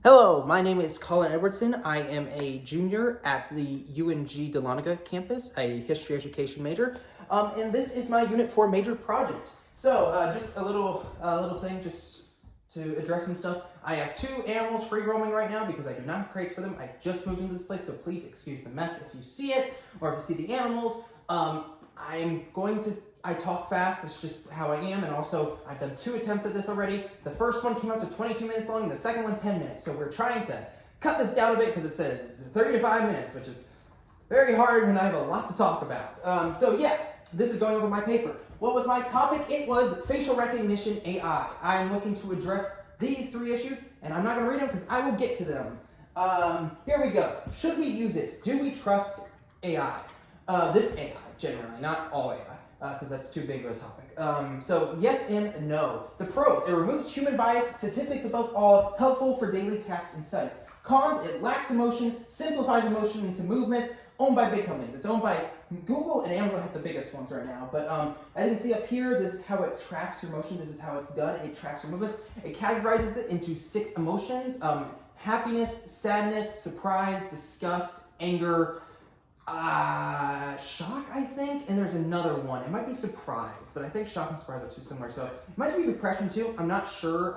Hello, my name is Colin Edwardson. I am a junior at the UNG Dahlonega campus, a history education major, and this is my Unit 4 major project. So, just a little thing just to address some stuff. I have 2 animals free roaming right now because I do not have crates for them. I just moved into this place, so please excuse the mess if you see it or if you see the animals. I talk fast, that's just how I am, and also I've done 2 attempts at this already. The first one came out to 22 minutes long, and the second one 10 minutes. So we're trying to cut this down a bit because it says 30 to 5 minutes, which is very hard when I have a lot to talk about. So yeah, this is going over my paper. What was my topic? It was facial recognition AI. I am looking to address these 3 issues, and I'm not going to read them because I will get to them. Here we go. Should we use it? Do we trust AI? This AI, generally, not all AI. Because that's too big of a topic. So yes and no. The pros: it removes human bias, statistics above all, helpful for daily tasks and studies. Cons: it lacks emotion, simplifies emotion into movements, owned by big companies. It's owned by Google and Amazon have the biggest ones right now. But as you can see up here, this is how it tracks your motion. This is how it's done. It tracks your movements. It categorizes it into 6 emotions: happiness, sadness, surprise, disgust, anger, shock, I think, and there's another one. It might be surprise, but I think shock and surprise are too similar. So it might be depression too. I'm not sure.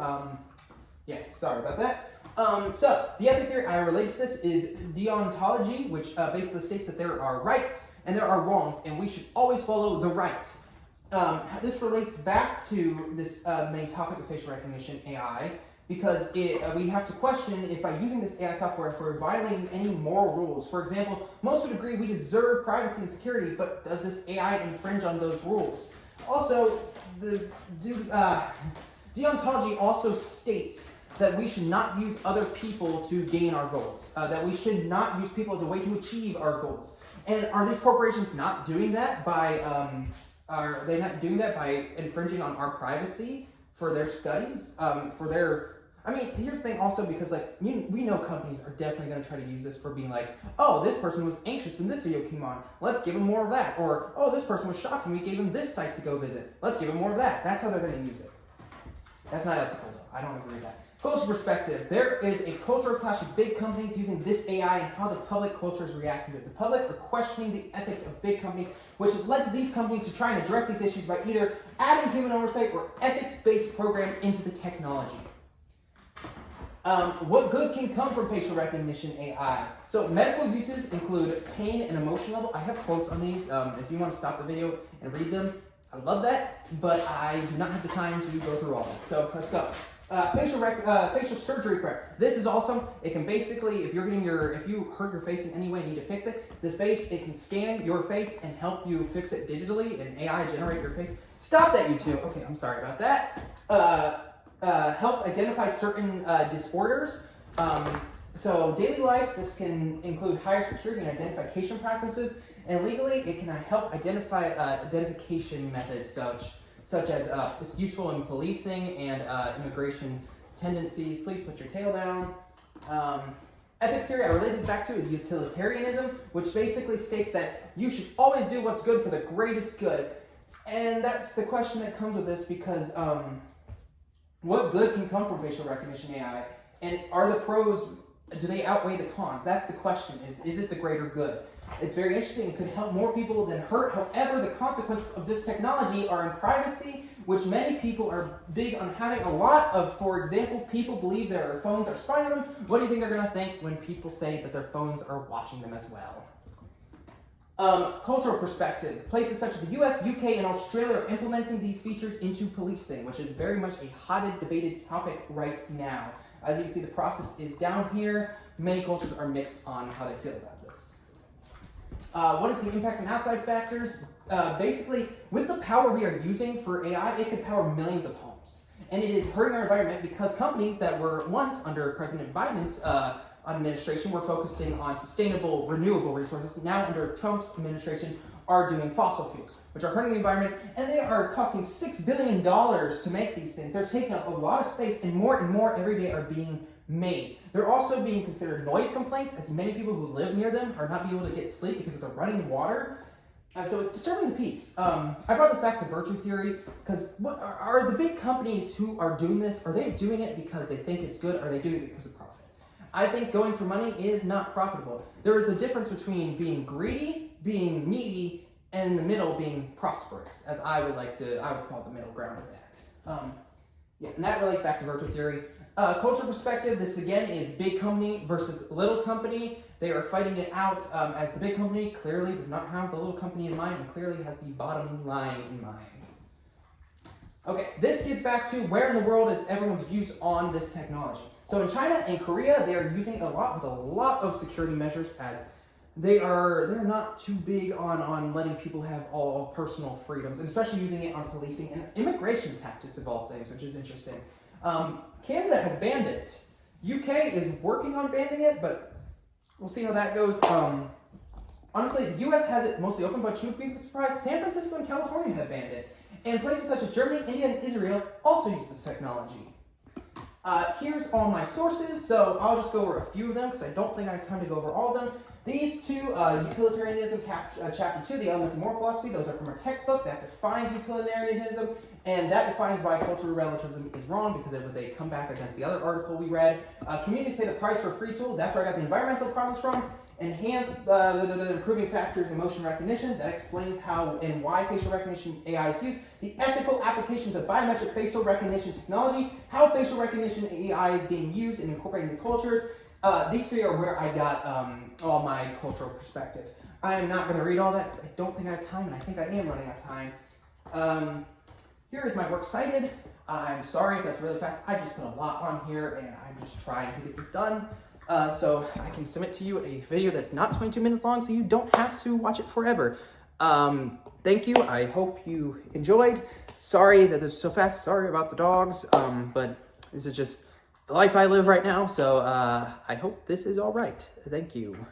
Yes, sorry about that. So the ethic theory I relate to this is deontology, which basically states that there are rights and there are wrongs, and we should always follow the right. This relates back to this main topic of facial recognition AI. Because we have to question if by using this AI software, if we're violating any moral rules. For example, most would agree we deserve privacy and security, but does this AI infringe on those rules? Also, the deontology also states that we should not use other people to gain our goals, that we should not use people as a way to achieve our goals. And are these corporations not doing that by, are they not doing that by infringing on our privacy for their studies, here's the thing also, because we know companies are definitely going to try to use this for being like, oh, this person was anxious when this video came on, let's give them more of that. Or, oh, this person was shocked when we gave them this site to go visit, let's give them more of that. That's how they're going to use it. That's not ethical though, I don't agree with that. Cultural perspective. There is a cultural clash of big companies using this AI and how the public culture is reacting to it. The public are questioning the ethics of big companies, which has led to these companies to try and address these issues by either adding human oversight or ethics-based program into the technology. What good can come from facial recognition AI? So medical uses include pain and emotion level. I have quotes on these. If you want to stop the video and read them, I would love that, but I do not have the time to go through all that. So let's go. Facial surgery prep. This is awesome. It can basically, if you hurt your face in any way and need to fix it, it can scan your face and help you fix it digitally, and AI generate your face. Stop that, YouTube. Okay, I'm sorry about that. Helps identify certain disorders. So daily life, this can include higher security and identification practices, and legally, it can help identify identification methods such as it's useful in policing and immigration tendencies. Please put your tail down. Ethics theory I relate this back to is utilitarianism, which basically states that you should always do what's good for the greatest good. And that's the question that comes with this, because what good can come from facial recognition AI? And are the pros, do they outweigh the cons? That's the question, is it the greater good? It's very interesting. It could help more people than hurt. However, the consequences of this technology are in privacy, which many people are big on having a lot of. For example, people believe their phones are spying on them. What do you think they're going to think when people say that their phones are watching them as well? Cultural perspective. Places such as the US, UK, and Australia are implementing these features into policing, which is very much a hotted, debated topic right now. As you can see, the process is down here. Many cultures are mixed on how they feel about this. What is the impact on outside factors? Basically, with the power we are using for AI, it could power millions of homes. And it is hurting our environment because companies that were once under President Biden's administration were focusing on sustainable, renewable resources. Now under Trump's administration are doing fossil fuels, which are hurting the environment, and they are costing $6 billion to make these things. They're taking up a lot of space, and more every day are being made. They're also being considered noise complaints, as many people who live near them are not being able to get sleep because of the running water. So it's disturbing the peace. I brought this back to virtue theory, because what are the big companies who are doing this, are they doing it because they think it's good, or are they doing it because of profit? I think going for money is not profitable. There is a difference between being greedy, being needy, and in the middle being prosperous, as I would call the middle ground of that. Yeah, and that relates back to virtual theory. Cultural perspective, this again is big company versus little company. They are fighting it out as the big company clearly does not have the little company in mind and clearly has the bottom line in mind. Okay, this gets back to where in the world is everyone's views on this technology. So in China and Korea, they are using a lot of security measures as they're not too big on letting people have all personal freedoms, and especially using it on policing and immigration tactics of all things, which is interesting. Canada has banned it. UK is working on banning it, but we'll see how that goes. Honestly, the US has it mostly open, but you would be surprised. San Francisco and California have banned it. And places such as Germany, India, and Israel also use this technology. Here's all my sources, so I'll just go over a few of them because I don't think I have time to go over all of them. These two, Utilitarianism, Chapter 2, The Elements of Moral Philosophy, those are from a textbook that defines utilitarianism, and that defines why cultural relativism is wrong because it was a comeback against the other article we read. Communities pay the price for free tool, that's where I got the environmental problems from. Enhance improving factors emotion recognition, that explains how and why facial recognition AI is used. The ethical applications of biometric facial recognition technology, how facial recognition AI is being used and incorporated in cultures. These three are where I got all my cultural perspective. I am not going to read all that because I don't think I have time, and I think I am running out of time. Here is my work cited. I'm sorry if that's really fast. I just put a lot on here, and I'm just trying to get this done. So I can submit to you a video that's not 22 minutes long, so you don't have to watch it forever. Thank you. I hope you enjoyed. Sorry that this was so fast. Sorry about the dogs, but this is just the life I live right now, so I hope this is all right. Thank you.